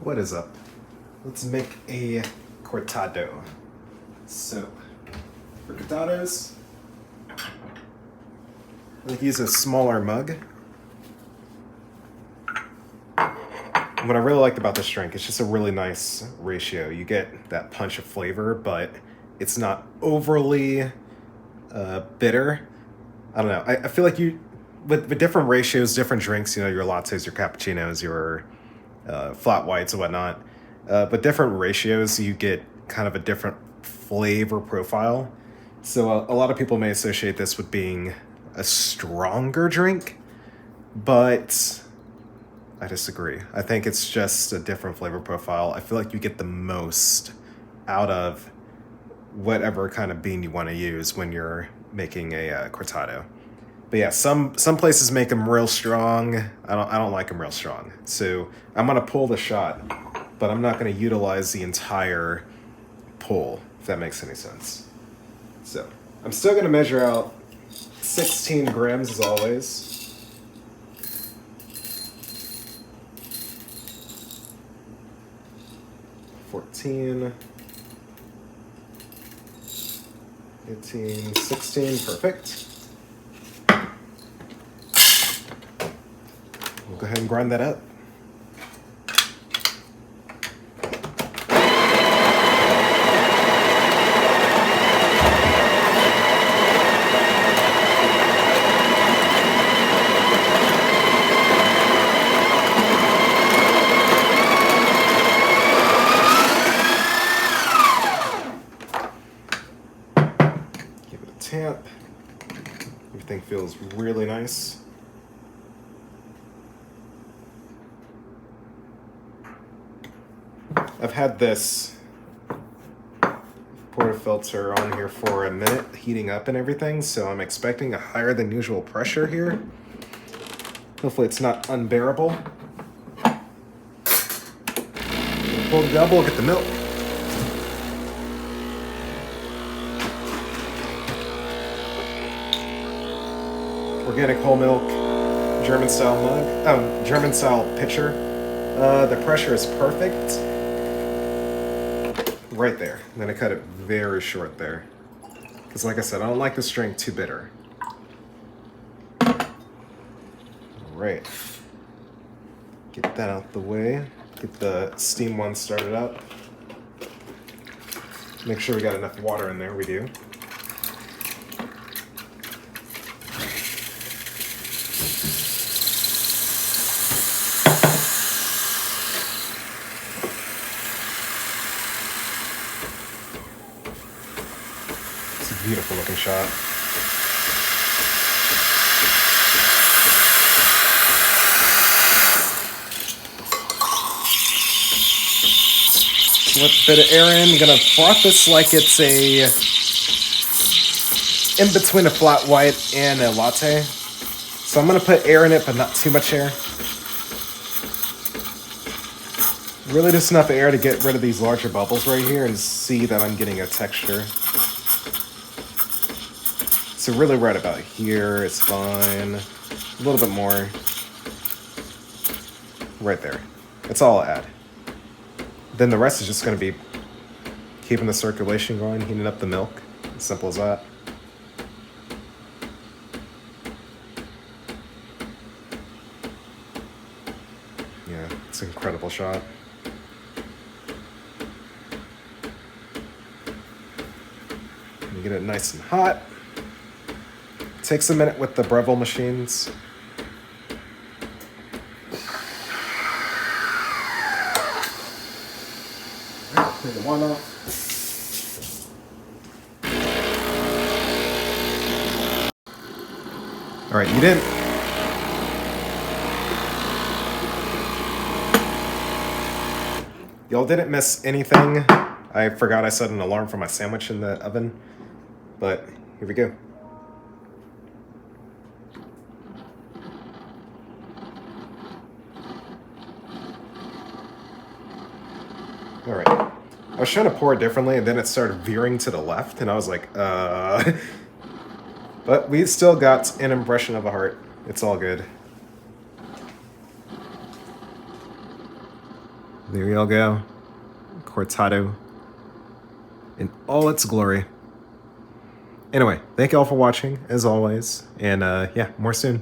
What is up? Let's make a cortado. So, for cortados, I like to use a smaller mug. What I really liked about this drink, it's just a really nice ratio. You get that punch of flavor, but it's not overly bitter. I don't know. I feel like with different ratios, different drinks, you know, your lattes, your cappuccinos, your flat whites and whatnot, but different ratios, you get kind of a different flavor profile. So a lot of people may associate this with being a stronger drink, but I disagree. I think it's just a different flavor profile. I feel like you get the most out of whatever kind of bean you want to use when you're making a cortado. But yeah, some places make them real strong. I don't like them real strong. So I'm gonna pull the shot, but I'm not gonna utilize the entire pull, if that makes any sense. So I'm still gonna measure out 16 grams as always. $14, 15, 16, perfect. We'll go ahead and grind that up. Give it a tamp. Everything feels really nice. I've had this portafilter on here for a minute, heating up and everything, so I'm expecting a higher than usual pressure here. Hopefully it's not unbearable. Pull the double, get the milk. Organic whole milk, German style mug, German style pitcher. The pressure is perfect. Right there. I'm gonna cut it very short there. Because like I said, I don't like this drink too bitter. Alright. Get that out the way. Get the steam one started up. Make sure we got enough water in there, we do. Beautiful looking shot. So with a bit of air in, I'm gonna froth this like it's in between a flat white and a latte. So I'm gonna put air in it, but not too much air. Really just enough air to get rid of these larger bubbles right here and see that I'm getting a texture. So really right about here is fine. A little bit more. Right there. That's all I'll add. Then the rest is just going to be keeping the circulation going, heating up the milk. As simple as that. Yeah, it's an incredible shot. You get it nice and hot. Takes a minute with the Breville machines. Clean the one off. All right, you didn't. Y'all didn't miss anything. I forgot I set an alarm for my sandwich in the oven, but here we go. All right. I was trying to pour it differently, and then it started veering to the left, and I was like, But we still got an impression of a heart. It's all good. There y'all go. Cortado in all its glory. Anyway, thank you all for watching, as always. And yeah, more soon.